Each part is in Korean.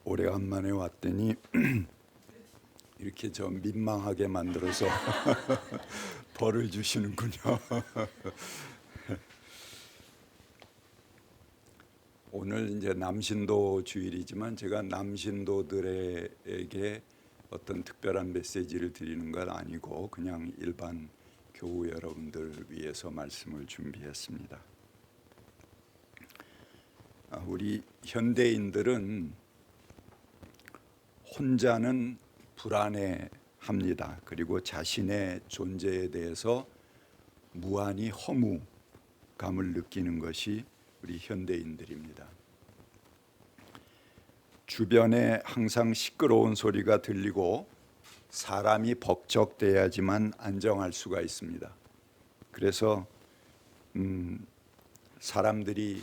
오래간만에 왔더니 이렇게 저 민망하게 만들어서 벌을 주시는군요. 오늘 이제 남신도 주일이지만 제가 남신도들에게 어떤 특별한 메시지를 드리는 건 아니고 그냥 일반 교우 여러분들 위해서 말씀을 준비했습니다. 우리 현대인들은 혼자는 불안해합니다. 그리고 자신의 존재에 대해서 무한히 허무감을 느끼는 것이 우리 현대인들입니다. 주변에 항상 시끄러운 소리가 들리고 사람이 벅적대야지만 안정할 수가 있습니다. 그래서 사람들이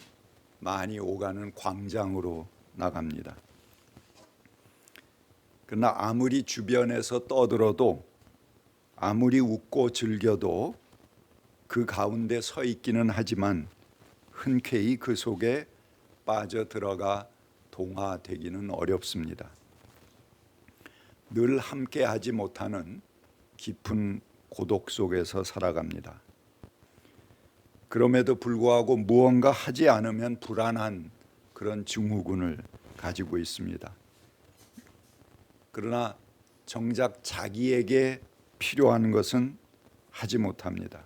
많이 오가는 광장으로 나갑니다. 그러나 아무리 주변에서 떠들어도 아무리 웃고 즐겨도 그 가운데 서 있기는 하지만 흔쾌히 그 속에 빠져들어가 동화되기는 어렵습니다. 늘 함께 하지 못하는 깊은 고독 속에서 살아갑니다. 그럼에도 불구하고 무언가 하지 않으면 불안한 그런 증후군을 가지고 있습니다. 그러나 정작 자기에게 필요한 것은 하지 못합니다.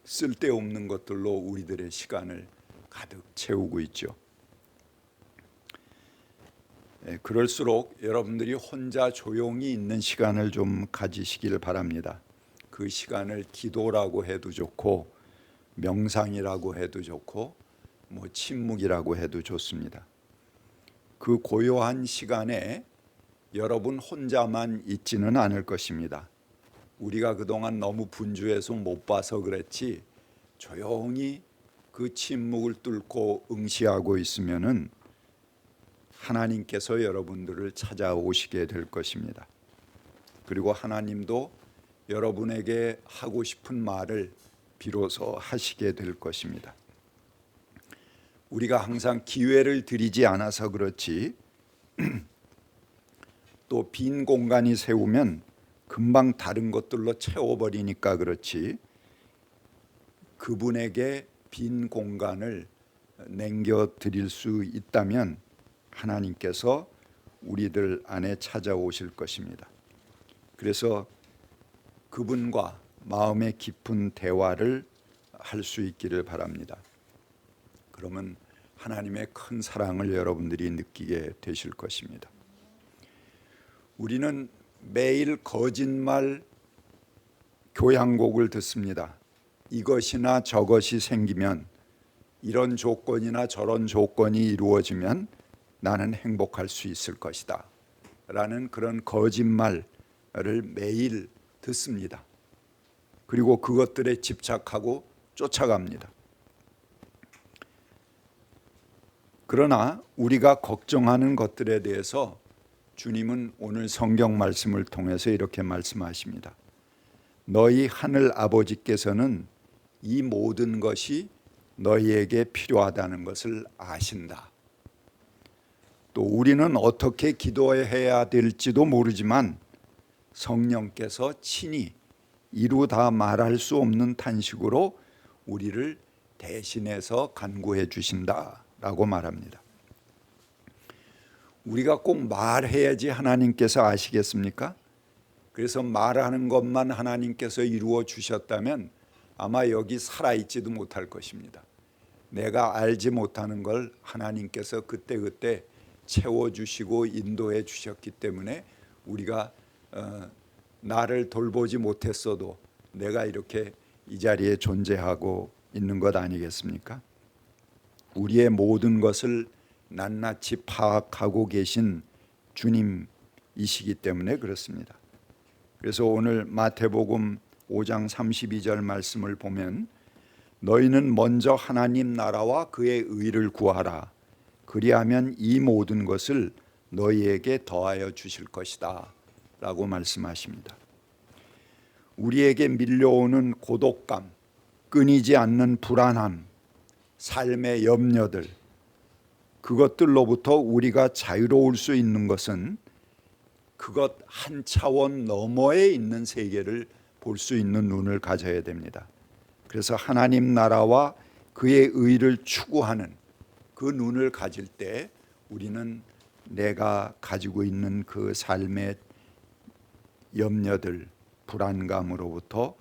쓸데없는 것들로 우리들의 시간을 가득 채우고 있죠. 그럴수록 여러분들이 혼자 조용히 있는 시간을 좀 가지시길 바랍니다. 그 시간을 기도라고 해도 좋고 명상이라고 해도 좋고 침묵이라고 해도 좋습니다. 그 고요한 시간에 여러분 혼자만 있지는 않을 것입니다. 우리가 그동안 너무 분주해서 못 봐서 그렇지 조용히 그 침묵을 뚫고 응시하고 있으면은 하나님께서 여러분들을 찾아오시게 될 것입니다. 그리고 하나님도 여러분에게 하고 싶은 말을 비로소 하시게 될 것입니다. 우리가 항상 기회를 드리지 않아서 그렇지 또 빈 공간이 세우면 금방 다른 것들로 채워버리니까 그렇지 그분에게 빈 공간을 남겨드릴 수 있다면 하나님께서 우리들 안에 찾아오실 것입니다. 그래서 그분과 마음의 깊은 대화를 할 수 있기를 바랍니다. 그러면 하나님의 큰 사랑을 여러분들이 느끼게 되실 것입니다. 우리는 매일 거짓말 교향곡을 듣습니다. 이것이나 저것이 생기면 이런 조건이나 저런 조건이 이루어지면 나는 행복할 수 있을 것이다 라는 그런 거짓말을 매일 듣습니다. 그리고 그것들에 집착하고 쫓아갑니다. 그러나 우리가 걱정하는 것들에 대해서 주님은 오늘 성경 말씀을 통해서 이렇게 말씀하십니다. 너희 하늘 아버지께서는 이 모든 것이 너희에게 필요하다는 것을 아신다. 또 우리는 어떻게 기도해야 될지도 모르지만 성령께서 친히 이루다 말할 수 없는 탄식으로 우리를 대신해서 간구해 주신다라고 말합니다. 우리가 꼭 말해야지 하나님께서 아시겠습니까? 그래서 말하는 것만 하나님께서 이루어 주셨다면 아마 여기 살아있지도 못할 것입니다. 내가 알지 못하는 걸 하나님께서 그때그때 채워주시고 인도해 주셨기 때문에 우리가 나를 돌보지 못했어도 내가 이렇게 이 자리에 존재하고 있는 것 아니겠습니까? 우리의 모든 것을 낱낱이 파악하고 계신 주님이시기 때문에 그렇습니다. 그래서 오늘 마태복음 5장 32절 말씀을 보면 너희는 먼저 하나님 나라와 그의 의를 구하라. 그리하면 이 모든 것을 너희에게 더하여 주실 것이다 라고 말씀하십니다. 우리에게 밀려오는 고독감, 끊이지 않는 불안함, 삶의 염려들, 그것들로부터 우리가 자유로울 수 있는 것은 그것 한 차원 너머에 있는 세계를 볼 수 있는 눈을 가져야 됩니다. 그래서 하나님 나라와 그의 의를 추구하는 그 눈을 가질 때 우리는 내가 가지고 있는 그 삶의 염려들, 불안감으로부터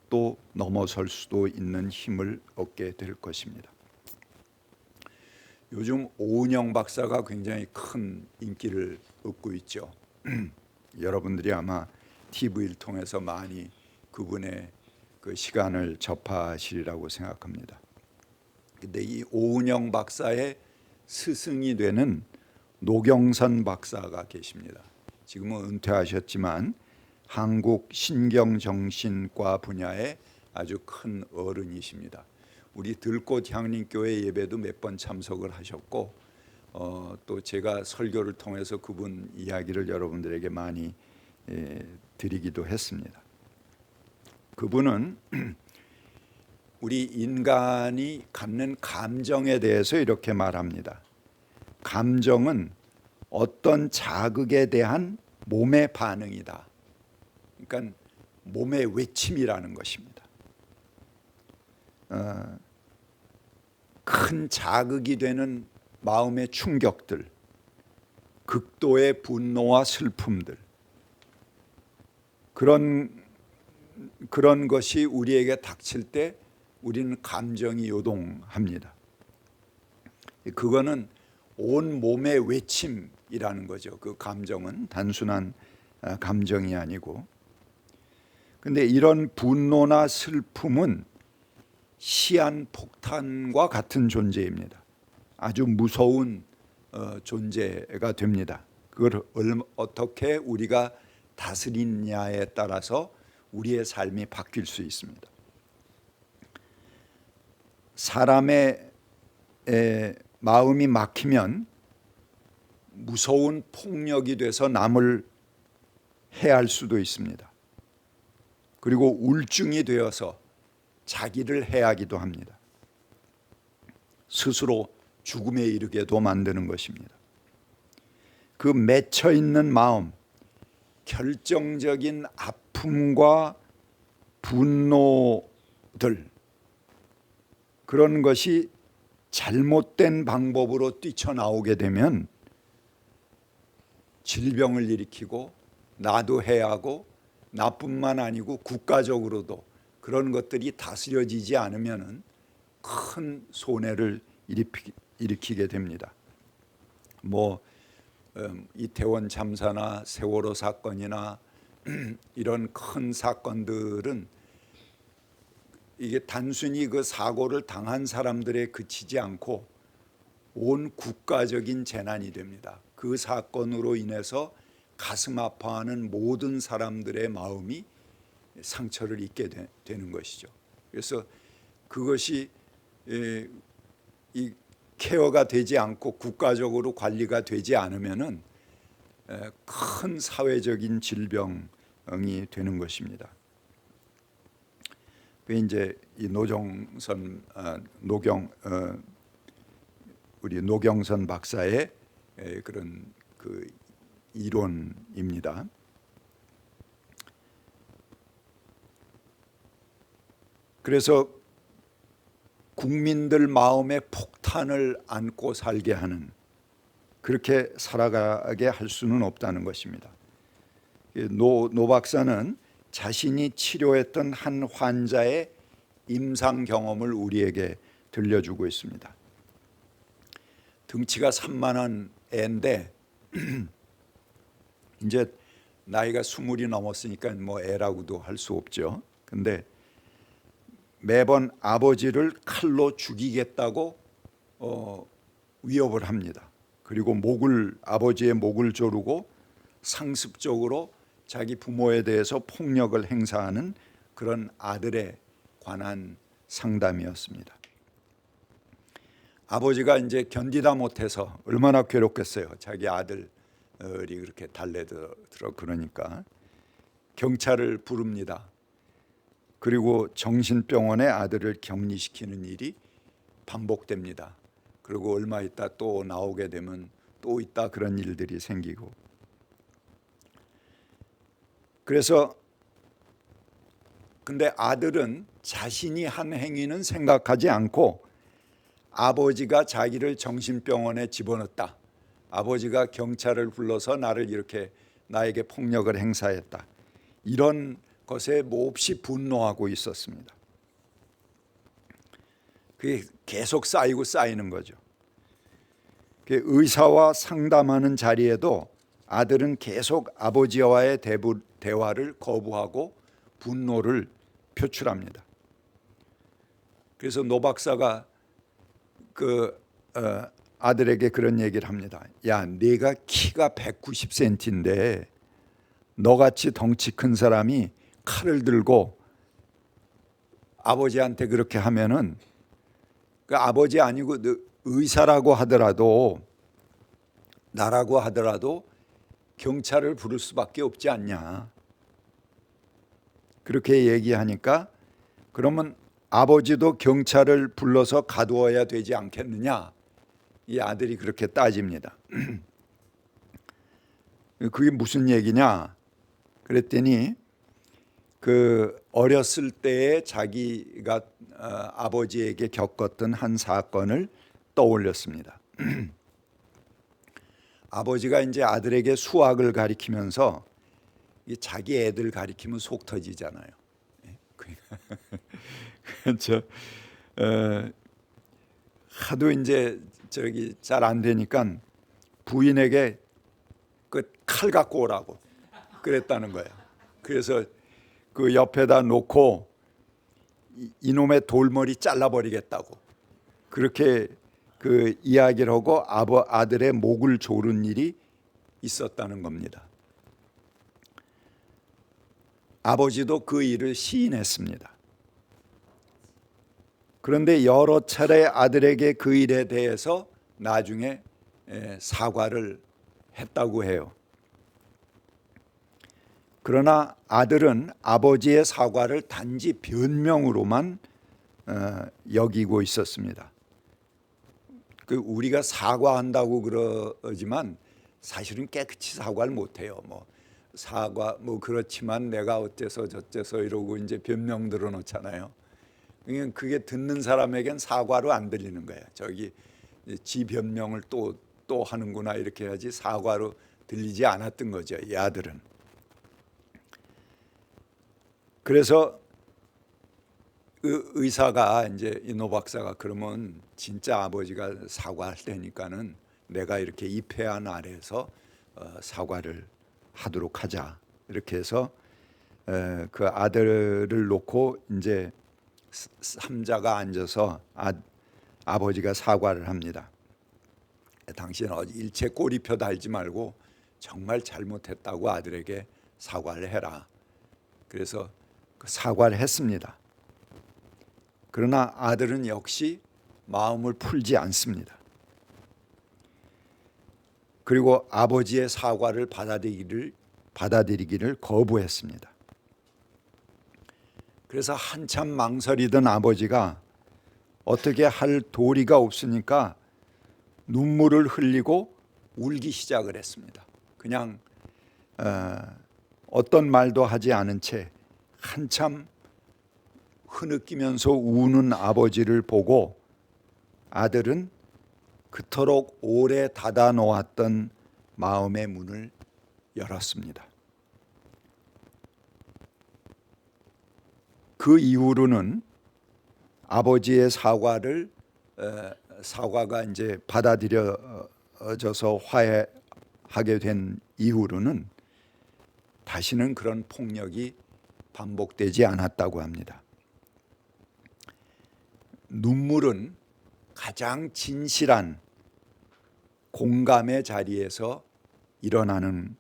또 넘어설 수도 있는 힘을 얻게 될 것입니다. 요즘 오은영 박사가 굉장히 큰 인기를 얻고 있죠. 여러분들이 아마 TV를 통해서 많이 그분의 그 시간을 접하시리라고 생각합니다. 근데 이 오은영 박사의 스승이 되는 노경선 박사가 계십니다. 지금은 은퇴하셨지만 한국 신경정신과 분야의 아주 큰 어른이십니다. 우리 들꽃 향림교회 예배도 몇 번 참석을 하셨고 또 제가 설교를 통해서 그분 이야기를 여러분들에게 많이 드리기도 했습니다. 그분은 우리 인간이 갖는 감정에 대해서 이렇게 말합니다. 감정은 어떤 자극에 대한 몸의 반응이다. 그러니까 몸의 외침이라는 것입니다. 큰 자극이 되는 마음의 충격들, 극도의 분노와 슬픔들, 그런 것이 우리에게 닥칠 때 우리는 감정이 요동합니다. 그거는 온 몸의 외침이라는 거죠. 그 감정은 단순한 감정이 아니고, 근데 이런 분노나 슬픔은 시한폭탄과 같은 존재입니다. 아주 무서운 존재가 됩니다. 그걸 어떻게 우리가 다스리냐에 따라서 우리의 삶이 바뀔 수 있습니다. 사람의 마음이 막히면 무서운 폭력이 돼서 남을 해할 수도 있습니다. 그리고 우울증이 되어서 자기를 해하기도 합니다. 스스로 죽음에 이르게도 만드는 것입니다. 그 맺혀 있는 마음, 결정적인 아픔과 분노들, 그런 것이 잘못된 방법으로 뛰쳐나오게 되면 질병을 일으키고 나도 해하고 나뿐만 아니고 국가적으로도 그런 것들이 다스려지지 않으면 큰 손해를 일으키게 됩니다. 이태원 참사나 세월호 사건이나 이런 큰 사건들은 이게 단순히 그 사고를 당한 사람들에 그치지 않고 온 국가적인 재난이 됩니다. 그 사건으로 인해서 가슴 아파하는 모든 사람들의 마음이 상처를 입게 되는 것이죠. 그래서 그것이 이 케어가 되지 않고 국가적으로 관리가 되지 않으면은 큰 사회적인 질병이 되는 것입니다. 그 이제 이 우리 노경선 박사의 그런 그 이론입니다. 그래서 국민들 마음에 폭탄을 안고 살게 하는, 그렇게 살아가게 할 수는 없다는 것입니다. 노 박사는 자신이 치료했던 한 환자의 임상 경험을 우리에게 들려주고 있습니다. 등치가 산만한 애인데 이제 나이가 20이 넘었으니까 애라고도 할 수 없죠. 근데 매번 아버지를 칼로 죽이겠다고 위협을 합니다. 그리고 아버지의 목을 조르고 상습적으로 자기 부모에 대해서 폭력을 행사하는 그런 아들에 관한 상담이었습니다. 아버지가 이제 견디다 못해서 얼마나 괴롭겠어요. 자기 아들이 그렇게 달래들어 그러니까 경찰을 부릅니다. 그리고 정신병원에 아들을 격리시키는 일이 반복됩니다. 그리고 얼마 있다 또 나오게 되면 또 있다 그런 일들이 생기고. 그래서 근데 아들은 자신이 한 행위는 생각하지 않고 아버지가 자기를 정신병원에 집어넣었다, 아버지가 경찰을 불러서 나를 이렇게 나에게 폭력을 행사했다, 이런 것에 몹시 분노하고 있었습니다. 그게 계속 쌓이고 쌓이는 거죠. 의사와 상담하는 자리에도 아들은 계속 아버지와의 대화를 거부하고 분노를 표출합니다. 그래서 노 박사가 아들에게 그런 얘기를 합니다. 야, 네가 키가 190cm인데 너같이 덩치 큰 사람이 칼을 들고 아버지한테 그렇게 하면은, 그 아버지 아니고 의사라고 하더라도, 나라고 하더라도 경찰을 부를 수밖에 없지 않냐. 그렇게 얘기하니까 그러면 아버지도 경찰을 불러서 가두어야 되지 않겠느냐, 이 아들이 그렇게 따집니다. 그게 무슨 얘기냐 그랬더니 그 어렸을 때에 자기가 아버지에게 겪었던 한 사건을 떠올렸습니다. 아버지가 이제 아들에게 수학을 가리키면서 자기 애들 가리키면 속 터지잖아요. 그렇죠. 하도 이제 잘 안 되니까 부인에게 그 칼 갖고 오라고 그랬다는 거예요. 그래서 그 옆에다 놓고 이놈의 돌머리 잘라버리겠다고 그렇게 그 이야기를 하고 아들의 목을 조른 일이 있었다는 겁니다. 아버지도 그 일을 시인했습니다. 그런데 여러 차례 아들에게 그 일에 대해서 나중에 사과를 했다고 해요. 그러나 아들은 아버지의 사과를 단지 변명으로만 여기고 있었습니다. 우리가 사과한다고 그러지만 사실은 깨끗이 사과를 못해요. 사과 그렇지만 내가 어째서 저째서 이러고 이제 변명 들어놓잖아요. 그게 듣는 사람에겐 사과로 안 들리는 거예요. 지 변명을 또 하는구나 이렇게 해야지 사과로 들리지 않았던 거죠, 이 아들은. 그래서 의사가 이제 이노 박사가 그러면 진짜 아버지가 사과할 때니까는 내가 이렇게 입회한 아래에서 사과를 하도록 하자, 이렇게 해서 그 아들을 놓고 이제 삼자가 앉아서 아버지가 사과를 합니다. 당신 일체 꼬리표 달지 말고 정말 잘못했다고 아들에게 사과를 해라. 그래서 사과를 했습니다. 그러나 아들은 역시 마음을 풀지 않습니다. 그리고 아버지의 사과를 받아들이기를 거부했습니다. 그래서 한참 망설이던 아버지가 어떻게 할 도리가 없으니까 눈물을 흘리고 울기 시작을 했습니다. 그냥 어떤 말도 하지 않은 채 한참 흐느끼면서 우는 아버지를 보고 아들은 그토록 오래 닫아 놓았던 마음의 문을 열었습니다. 그 이후로는 아버지의 사과가 이제 받아들여져서 화해하게 된 이후로는 다시는 그런 폭력이 반복되지 않았다고 합니다. 눈물은 가장 진실한 공감의 자리에서 일어나는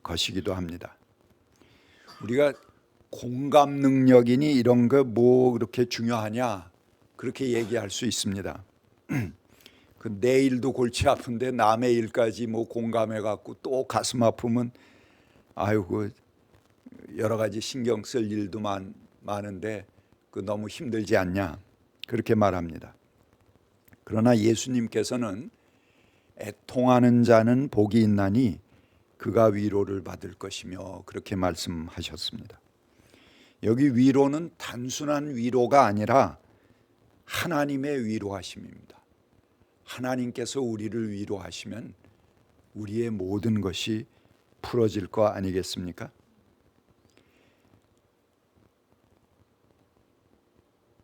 것이기도 합니다. 우리가 공감 능력이니 이런 거 뭐 그렇게 중요하냐 그렇게 얘기할 수 있습니다. 내 일도 골치 아픈데 남의 일까지 공감해 갖고 또 가슴 아프면 아이고 여러 가지 신경 쓸 일도 많은데 너무 힘들지 않냐 그렇게 말합니다. 그러나 예수님께서는 애통하는 자는 복이 있나니 그가 위로를 받을 것이며 그렇게 말씀하셨습니다. 여기 위로는 단순한 위로가 아니라 하나님의 위로하심입니다. 하나님께서 우리를 위로하시면 우리의 모든 것이 풀어질 거 아니겠습니까?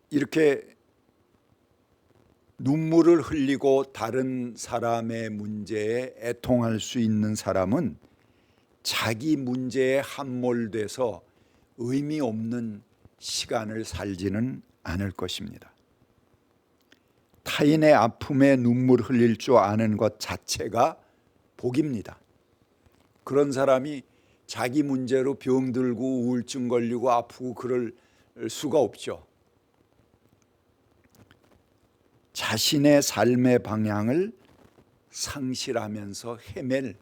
이렇게 눈물을 흘리고 다른 사람의 문제에 애통할 수 있는 사람은 자기 문제에 함몰돼서 의미 없는 시간을 살지는 않을 것입니다. 타인의 아픔에 눈물 흘릴 줄 아는 것 자체가 복입니다. 그런 사람이 자기 문제로 병들고 우울증 걸리고 아프고 그럴 수가 없죠. 자신의 삶의 방향을 상실하면서 헤맬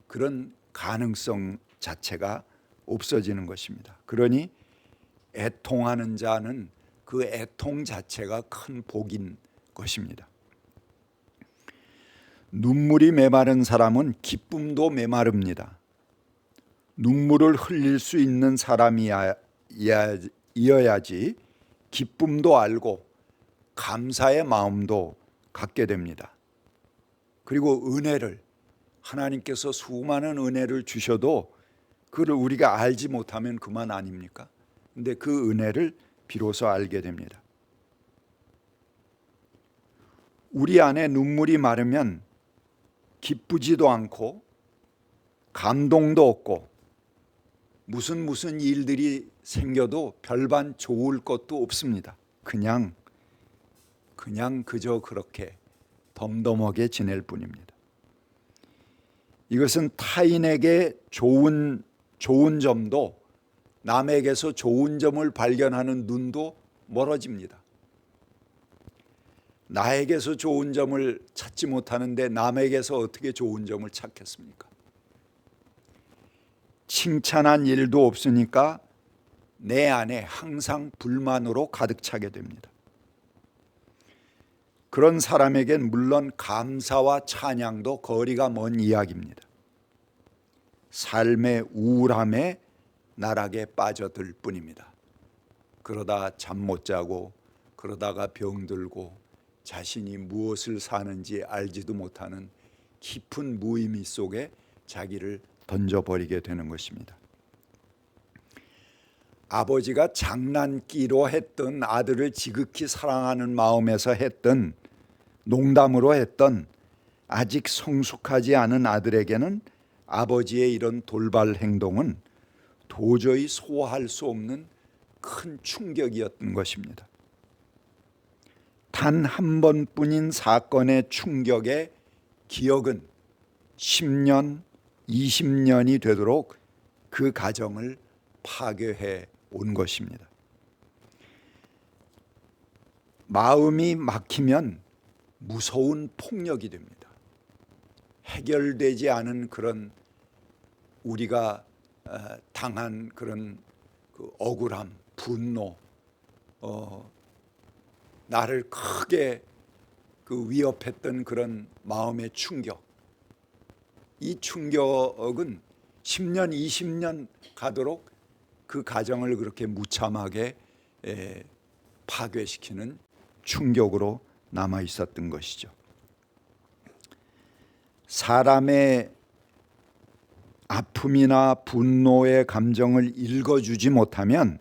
그런 가능성 자체가 없어지는 것입니다. 그러니 애통하는 자는 그 애통 자체가 큰 복인 것입니다. 눈물이 메마른 사람은 기쁨도 메마릅니다. 눈물을 흘릴 수 있는 사람이어야지 기쁨도 알고 감사의 마음도 갖게 됩니다. 그리고 은혜를, 하나님께서 수많은 은혜를 주셔도 그를 우리가 알지 못하면 그만 아닙니까? 근데 그 은혜를 비로소 알게 됩니다. 우리 안에 눈물이 마르면 기쁘지도 않고 감동도 없고 무슨 일들이 생겨도 별반 좋을 것도 없습니다. 그냥 그저 그렇게 덤덤하게 지낼 뿐입니다. 이것은 타인에게 좋은 점도 남에게서 좋은 점을 발견하는 눈도 멀어집니다. 나에게서 좋은 점을 찾지 못하는데 남에게서 어떻게 좋은 점을 찾겠습니까? 칭찬한 일도 없으니까 내 안에 항상 불만으로 가득 차게 됩니다. 그런 사람에겐 물론 감사와 찬양도 거리가 먼 이야기입니다. 삶의 우울함에 나락에 빠져들 뿐입니다. 그러다 잠 못 자고 그러다가 병들고 자신이 무엇을 사는지 알지도 못하는 깊은 무의미 속에 자기를 던져버리게 되는 것입니다. 아버지가 장난기로 했던, 아들을 지극히 사랑하는 마음에서 했던, 농담으로 했던, 아직 성숙하지 않은 아들에게는 아버지의 이런 돌발 행동은 도저히 소화할 수 없는 큰 충격이었던 것입니다. 단 한 번뿐인 사건의 충격의 기억은 10년, 20년이 되도록 그 가정을 파괴해 온 것입니다. 마음이 막히면 무서운 폭력이 됩니다. 해결되지 않은 그런 우리가 당한 그런 그 억울함, 분노, 나를 크게 그 위협했던 그런 마음의 충격, 이 충격은 10년, 20년 가도록 그 가정을 그렇게 무참하게 파괴시키는 충격으로 남아 있었던 것이죠. 사람의 아픔이나 분노의 감정을 읽어주지 못하면,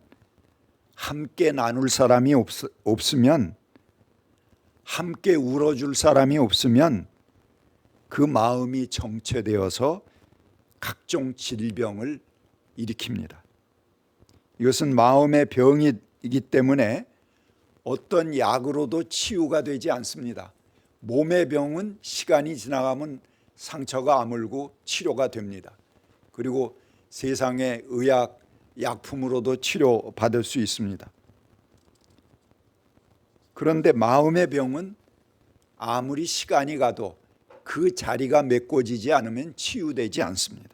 함께 나눌 사람이 없으면, 함께 울어줄 사람이 없으면 그 마음이 정체되어서 각종 질병을 일으킵니다. 이것은 마음의 병이기 때문에 어떤 약으로도 치유가 되지 않습니다. 몸의 병은 시간이 지나가면 상처가 아물고 치료가 됩니다. 그리고 세상의 의학, 약품으로도 치료받을 수 있습니다. 그런데 마음의 병은 아무리 시간이 가도 그 자리가 메꿔지지 않으면 치유되지 않습니다.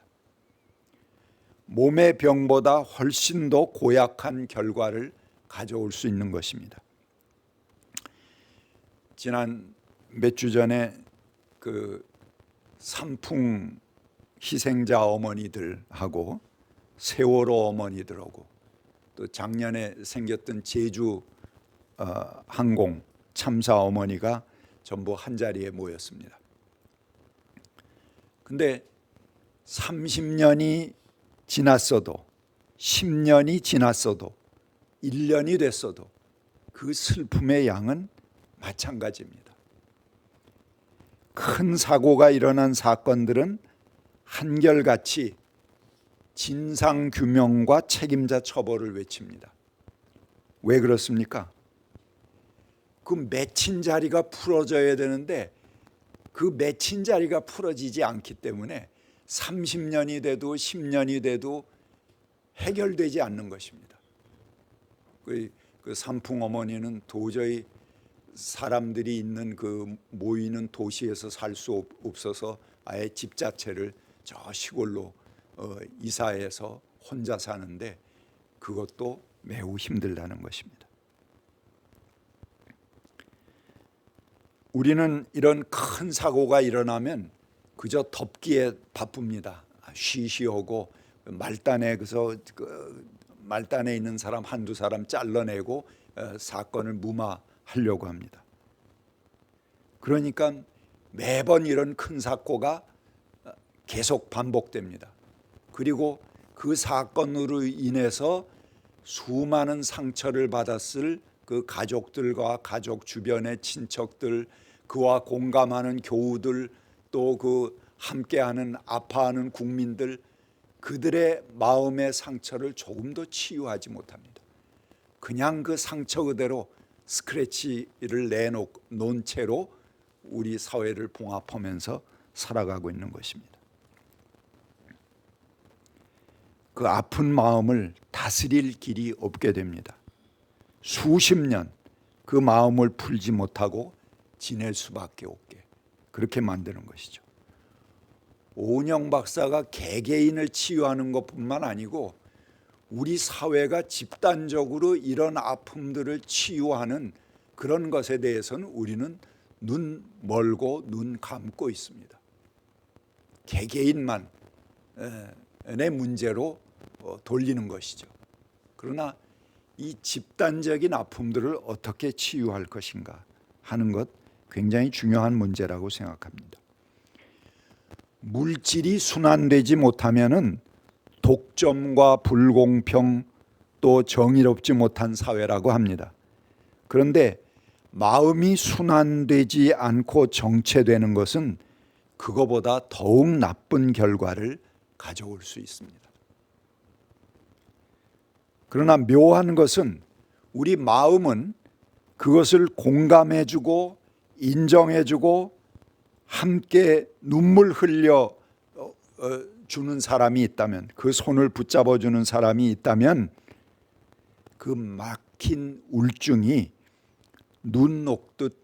몸의 병보다 훨씬 더 고약한 결과를 가져올 수 있는 것입니다. 지난 몇 주 전에 그 삼풍 희생자 어머니들하고 세월호 어머니들하고 또 작년에 생겼던 제주 항공 참사 어머니가 전부 한 자리에 모였습니다. 근데 30년이 지났어도 10년이 지났어도 1년이 됐어도 그 슬픔의 양은 마찬가지입니다. 큰 사고가 일어난 사건들은 한결같이 진상규명과 책임자 처벌을 외칩니다. 왜 그렇습니까? 그 맺힌 자리가 풀어져야 되는데 그 맺힌 자리가 풀어지지 않기 때문에 30년이 돼도 10년이 돼도 해결되지 않는 것입니다. 그 삼풍 어머니는 도저히 사람들이 있는 그 모이는 도시에서 살 수 없어서 아예 집 자체를 저 시골로 이사해서 혼자 사는데 그것도 매우 힘들다는 것입니다. 우리는 이런 큰 사고가 일어나면 그저 덮기에 바쁩니다. 쉬쉬하고 말단에 말단에 있는 사람 한두 사람 잘라내고 사건을 무마하려고 합니다. 그러니까 매번 이런 큰 사고가 계속 반복됩니다. 그리고 그 사건으로 인해서 수많은 상처를 받았을 그 가족들과 가족 주변의 친척들, 그와 공감하는 교우들, 또 그 함께하는 아파하는 국민들, 그들의 마음의 상처를 조금도 치유하지 못합니다. 그냥 그 상처 그대로 스크래치를 내놓은 채로 우리 사회를 봉합하면서 살아가고 있는 것입니다. 그 아픈 마음을 다스릴 길이 없게 됩니다. 수십 년 그 마음을 풀지 못하고 지낼 수밖에 없게 그렇게 만드는 것이죠. 오은영 박사가 개개인을 치유하는 것뿐만 아니고 우리 사회가 집단적으로 이런 아픔들을 치유하는 그런 것에 대해서는 우리는 눈 멀고 눈 감고 있습니다. 개개인만의 문제로 돌리는 것이죠. 그러나 이 집단적인 아픔들을 어떻게 치유할 것인가 하는 것 굉장히 중요한 문제라고 생각합니다. 물질이 순환되지 못하면은 독점과 불공평 또 정의롭지 못한 사회라고 합니다. 그런데 마음이 순환되지 않고 정체되는 것은 그거보다 더욱 나쁜 결과를 가져올 수 있습니다. 그러나 묘한 것은 우리 마음은 그것을 공감해주고 인정해주고 함께 눈물 흘려 주는 사람이 있다면, 그 손을 붙잡아주는 사람이 있다면 그 막힌 울증이 눈 녹듯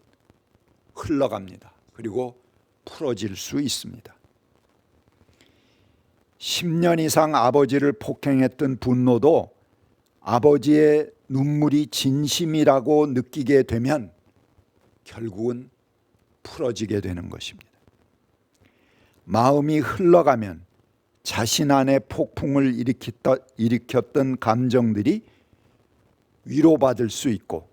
흘러갑니다. 그리고 풀어질 수 있습니다. 10년 이상 아버지를 폭행했던 분노도 아버지의 눈물이 진심이라고 느끼게 되면 결국은 풀어지게 되는 것입니다. 마음이 흘러가면 자신 안에 폭풍을 일으켰던 감정들이 위로받을 수 있고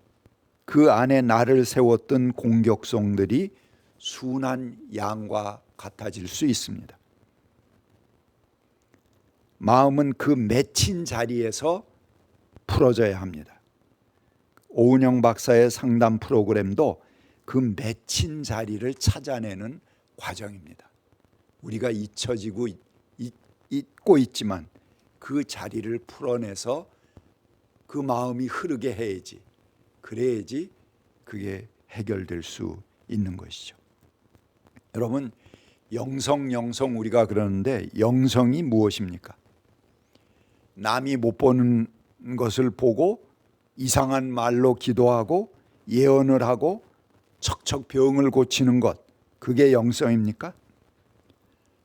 그 안에 나를 세웠던 공격성들이 순한 양과 같아질 수 있습니다. 마음은 그 맺힌 자리에서 풀어져야 합니다. 오은영 박사의 상담 프로그램도 그 맺힌 자리를 찾아내는 과정입니다. 우리가 잊혀지고 잊고 있지만 그 자리를 풀어내서 그 마음이 흐르게 해야지, 그래야지 그게 해결될 수 있는 것이죠. 여러분, 영성 우리가 그러는데 영성이 무엇입니까? 남이 못 보는 것을 보고 이상한 말로 기도하고 예언을 하고 척척 병을 고치는 것, 그게 영성입니까?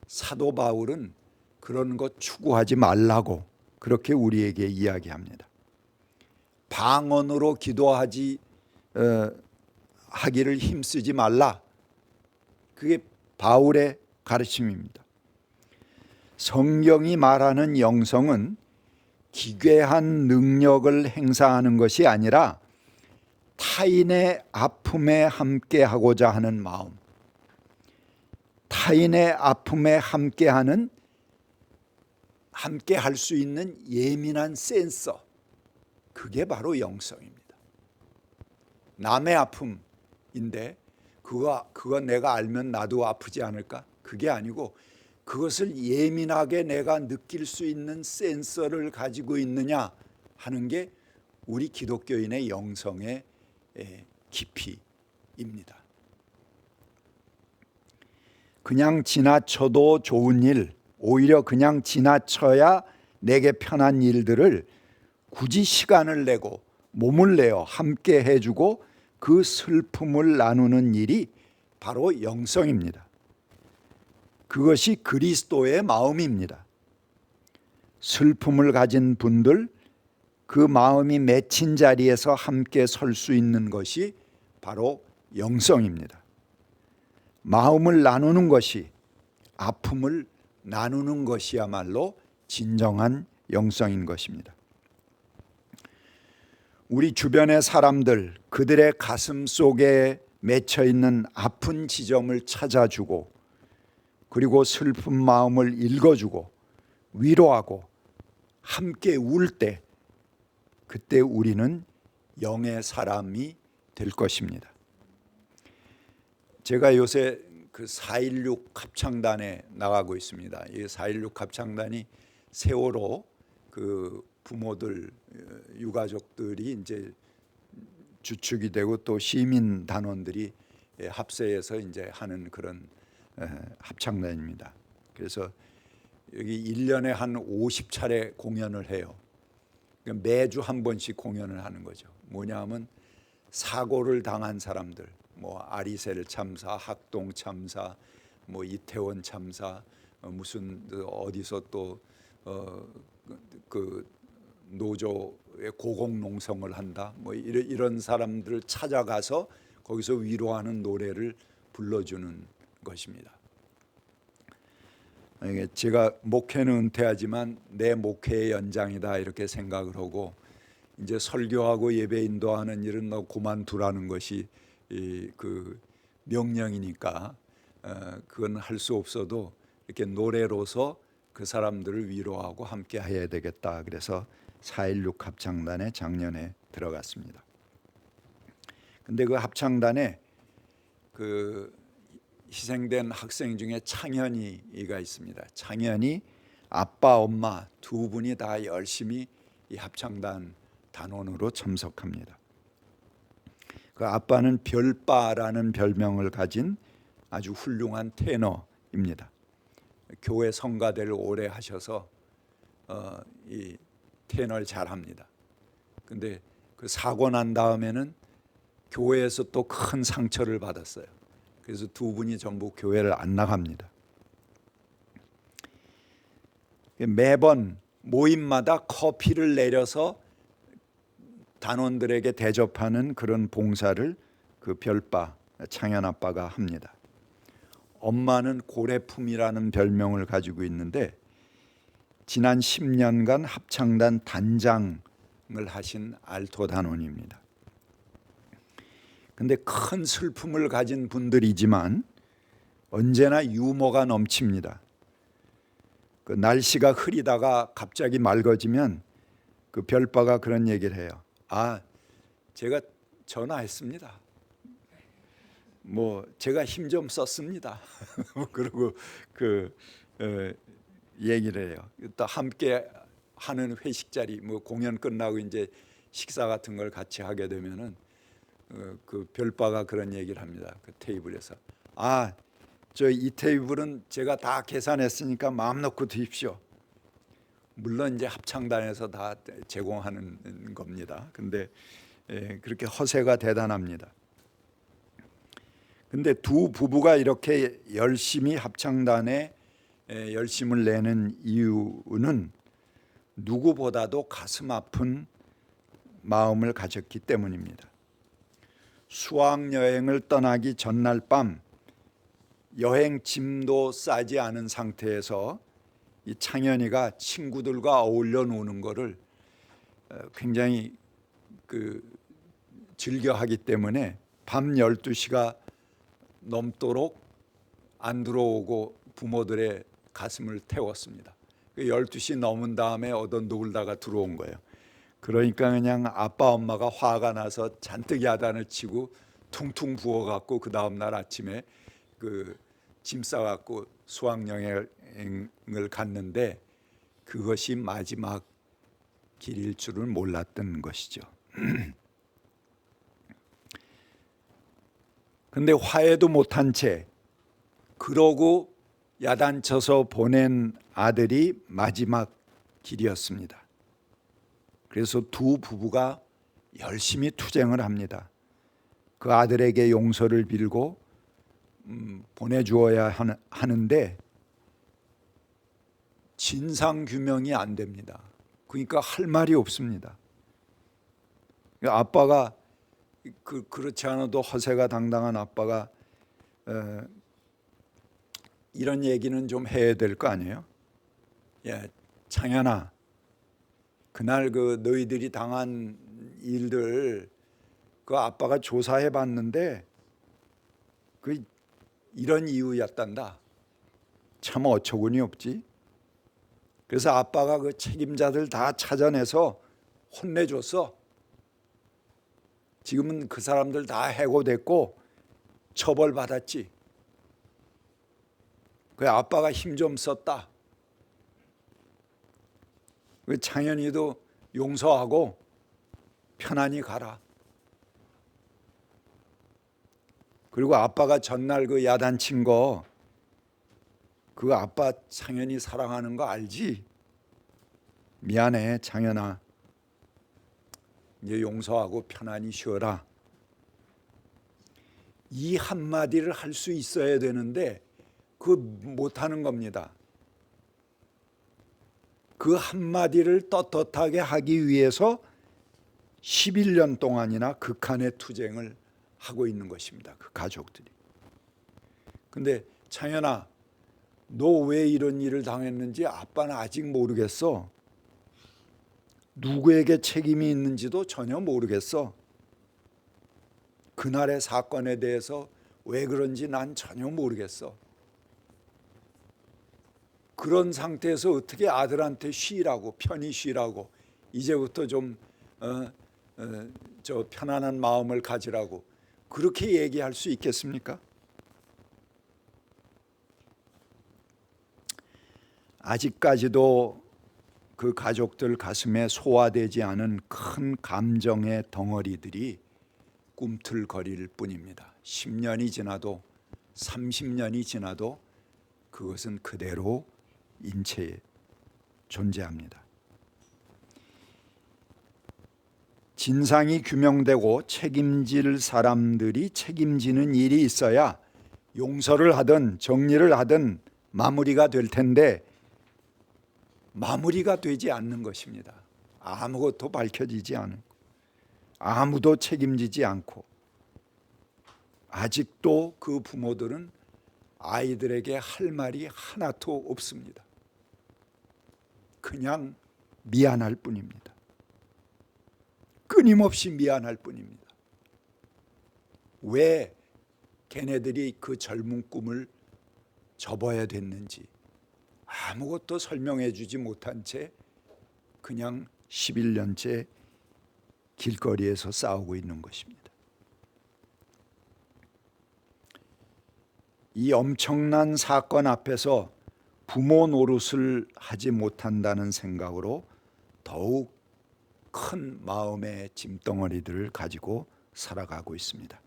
사도 바울은 그런 것 추구하지 말라고 그렇게 우리에게 이야기합니다. 방언으로 기도하지 하기를 힘쓰지 말라. 그게 바울의 가르침입니다. 성경이 말하는 영성은 기괴한 능력을 행사하는 것이 아니라 타인의 아픔에 함께하고자 하는 마음, 타인의 아픔에 함께할 수 있는 예민한 센서, 그게 바로 영성입니다. 남의 아픔인데 그거 내가 알면 나도 아프지 않을까? 그게 아니고 그것을 예민하게 내가 느낄 수 있는 센서를 가지고 있느냐 하는 게 우리 기독교인의 영성의 깊이입니다. 그냥 지나쳐도 좋은 일, 오히려 그냥 지나쳐야 내게 편한 일들을 굳이 시간을 내고 몸을 내어 함께 해주고 그 슬픔을 나누는 일이 바로 영성입니다. 그것이 그리스도의 마음입니다. 슬픔을 가진 분들, 그 마음이 맺힌 자리에서 함께 설 수 있는 것이 바로 영성입니다. 마음을 나누는 것이, 아픔을 나누는 것이야말로 진정한 영성인 것입니다. 우리 주변의 사람들, 그들의 가슴 속에 맺혀 있는 아픈 지점을 찾아주고, 그리고 슬픈 마음을 읽어주고 위로하고 함께 울 때, 그때 우리는 영의 사람이 될 것입니다. 제가 요새 그 4.16 합창단에 나가고 있습니다. 이 4.16 합창단이 세월호 그 부모들, 유가족들이 이제 주축이 되고 또 시민 단원들이 합세해서 이제 하는 그런 합창단입니다. 그래서 여기 1년에 한 50차례 공연을 해요. 매주 한 번씩 공연을 하는 거죠. 뭐냐면 사고를 당한 사람들, 뭐 아리셀 참사, 학동 참사, 뭐 이태원 참사, 무슨 어디서 또 그 노조의 고공농성을 한다, 뭐 이런 사람들을 찾아가서 거기서 위로하는 노래를 불러주는 것입니다. 제가 목회는 은퇴하지만 내 목회의 연장이다 이렇게 생각을 하고, 이제 설교하고 예배 인도하는 일은 너 그만두라는 것이 그 명령이니까 그건 할 수 없어도 이렇게 노래로서 그 사람들을 위로하고 함께 해야 되겠다. 그래서 4.16 합창단에 작년에 들어갔습니다. 근데 그 합창단에 그 희생된 학생 중에 창현이가 있습니다. 창현이 아빠, 엄마 두 분이 다 열심히 이 합창단 단원으로 참석합니다. 그 아빠는 별바라는 별명을 가진 아주 훌륭한 테너입니다. 교회 성가대를 오래 하셔서 이 테너를 잘합니다. 근데 그 사고 난 다음에는 교회에서 또 큰 상처를 받았어요. 그래서 두 분이 전부 교회를 안 나갑니다. 매번 모임마다 커피를 내려서 단원들에게 대접하는 그런 봉사를 그 별바, 창현 아빠가 합니다. 엄마는 고래품이라는 별명을 가지고 있는데 지난 10년간 합창단 단장을 하신 알토 단원입니다. 근데 큰 슬픔을 가진 분들이지만 언제나 유머가 넘칩니다. 그 날씨가 흐리다가 갑자기 맑아지면 그 별바가 그런 얘기를 해요. 아, 제가 전화했습니다. 뭐 제가 힘 좀 썼습니다. 그리고 얘기를 해요. 또 함께 하는 회식 자리, 뭐 공연 끝나고 이제 식사 같은 걸 같이 하게 되면은 그 별바가 그런 얘기를 합니다. 그 테이블에서 아, 저 이 테이블은 제가 다 계산했으니까 마음 놓고 드십시오. 물론 이제 합창단에서 다 제공하는 겁니다. 근데 그렇게 허세가 대단합니다. 근데 두 부부가 이렇게 열심히 합창단에 열심을 내는 이유는 누구보다도 가슴 아픈 마음을 가졌기 때문입니다. 수학 여행을 떠나기 전날 밤 여행 짐도 싸지 않은 상태에서 이 창현이가 친구들과 어울려 노는 거를 굉장히 즐겨하기 때문에 밤 12시가 넘도록 안 들어오고 부모들의 가슴을 태웠습니다. 12시 넘은 다음에 놀다가 들어온 거예요. 그러니까 그냥 아빠 엄마가 화가 나서 잔뜩 야단을 치고 퉁퉁 부어갖고 그 다음날 아침에 짐 싸갖고 수학여행을 갔는데 그것이 마지막 길일 줄을 몰랐던 것이죠. 근데 화해도 못한 채 그러고 야단쳐서 보낸 아들이 마지막 길이었습니다. 그래서 두 부부가 열심히 투쟁을 합니다. 그 아들에게 용서를 빌고 보내주어야 하는데 진상규명이 안 됩니다. 그러니까 할 말이 없습니다. 아빠가 그렇지 않아도 허세가 당당한 아빠가 이런 얘기는 좀 해야 될 거 아니에요? 야, 창현아, 그날 너희들이 당한 일들 아빠가 조사해 봤는데 이런 이유였단다. 참 어처구니 없지. 그래서 아빠가 책임자들 다 찾아내서 혼내줬어. 지금은 그 사람들 다 해고됐고 처벌받았지. 아빠가 힘 좀 썼다. 창현이도 용서하고 편안히 가라. 그리고 아빠가 전날 야단친 거 아빠 창현이 사랑하는 거 알지? 미안해 창현아. 이제 용서하고 편안히 쉬어라. 이 한마디를 할 수 있어야 되는데 못하는 겁니다. 그 한마디를 떳떳하게 하기 위해서 11년 동안이나 극한의 투쟁을 하고 있는 것입니다. 그 가족들이. 근데 창현아, 너 왜 이런 일을 당했는지 아빠는 아직 모르겠어. 누구에게 책임이 있는지도 전혀 모르겠어. 그날의 사건에 대해서 왜 그런지 난 전혀 모르겠어. 그런 상태에서 어떻게 아들한테 쉬라고, 편히 쉬라고, 이제부터 좀 편안한 마음을 가지라고 그렇게 얘기할 수 있겠습니까? 아직까지도 그 가족들 가슴에 소화되지 않은 큰 감정의 덩어리들이 꿈틀거릴 뿐입니다. 10년이 지나도 30년이 지나도 그것은 그대로 인체에 존재합니다. 진상이 규명되고 책임질 사람들이 책임지는 일이 있어야 용서를 하든 정리를 하든 마무리가 될 텐데 마무리가 되지 않는 것입니다. 아무것도 밝혀지지 않고 아무도 책임지지 않고 아직도 그 부모들은 아이들에게 할 말이 하나도 없습니다. 그냥 미안할 뿐입니다. 끊임없이 미안할 뿐입니다. 왜 걔네들이 그 젊은 꿈을 접어야 됐는지 아무것도 설명해 주지 못한 채 그냥 11년째 길거리에서 싸우고 있는 것입니다. 이 엄청난 사건 앞에서 부모 노릇을 하지 못한다는 생각으로 더욱 큰 마음의 짐덩어리들을 가지고 살아가고 있습니다.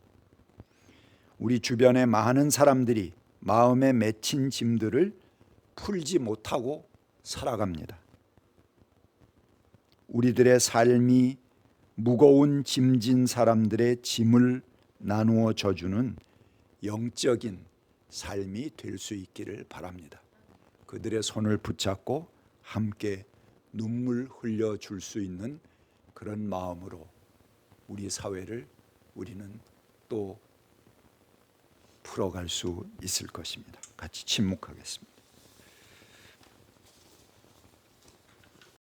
우리 주변의 많은 사람들이 마음에 맺힌 짐들을 풀지 못하고 살아갑니다. 우리들의 삶이 무거운 짐진 사람들의 짐을 나누어 져주는 영적인 삶이 될 수 있기를 바랍니다. 그들의 손을 붙잡고 함께 눈물 흘려줄 수 있는 그런 마음으로 우리 사회를 우리는 또 풀어갈 수 있을 것입니다. 같이 침묵하겠습니다.